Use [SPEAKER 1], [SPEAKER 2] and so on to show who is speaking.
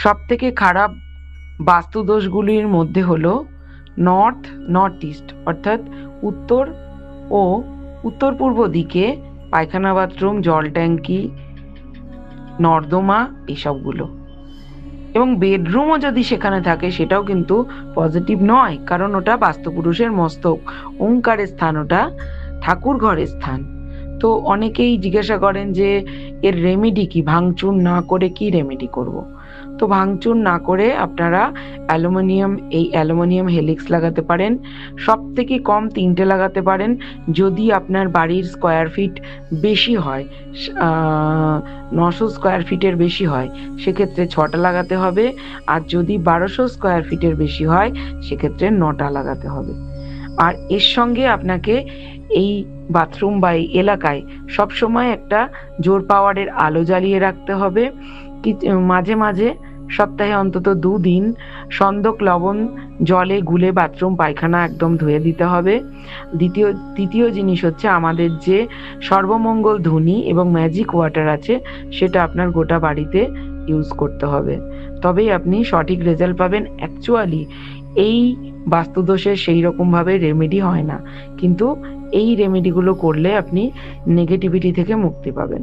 [SPEAKER 1] সবথেকে খারাপ বাস্তুদোষগুলির মধ্যে হলো নর্থ ইস্ট অর্থাৎ উত্তর ও উত্তর পূর্ব দিকে পায়খানা, বাথরুম, জল ট্যাঙ্কি, নর্দমা এসবগুলো। এবং বেডরুমও যদি সেখানে থাকে সেটাও কিন্তু পজিটিভ নয়, কারণ ওটা বাস্তুপুরুষের মস্তক, ওঙ্কারের স্থান, ওটা ঠাকুর ঘরের স্থান। তো অনেকেই জিজ্ঞাসা করেন যে এর রেমেডি কি, ভাঙচুর না করে কি রেমেডি করব। তো ভাঙচুর না করে আপনারা অ্যালুমিনিয়াম হেলিক্স লাগাতে পারেন। সব থেকে কম 3টে লাগাতে পারেন। যদি আপনার বাড়ির স্কোয়ার ফিট বেশি হয়, 900 স্কোয়ার ফিটের বেশি হয়, সেক্ষেত্রে 6টা লাগাতে হবে। আর যদি 1200 স্কোয়ার ফিটের বেশি হয়, সেক্ষেত্রে 9টা লাগাতে হবে। আর এর সঙ্গে আপনাকে এই বাথরুম বা এই এলাকায় সবসময় একটা জোর পাওয়ারের আলো জ্বালিয়ে রাখতে হবে। মাঝে মাঝে সপ্তাহে অন্তত 2 দিন সন্দক লবণ জলে গুলে বাথরুম পায়খানা একদম ধুয়ে দিতে হবে। তৃতীয় জিনিস হচ্ছে, আমাদের যে সর্বমঙ্গল ধ্বনি এবং ম্যাজিক ওয়াটার আছে, সেটা আপনার গোটা বাড়িতে ইউজ করতে হবে, তবেই আপনি সঠিক রেজাল্ট পাবেন। অ্যাকচুয়ালি এই বাস্তুদোষের সেই রকমভাবে রেমেডি হয় না, কিন্তু এই রেমেডিগুলো করলে আপনি নেগেটিভিটি থেকে মুক্তি পাবেন।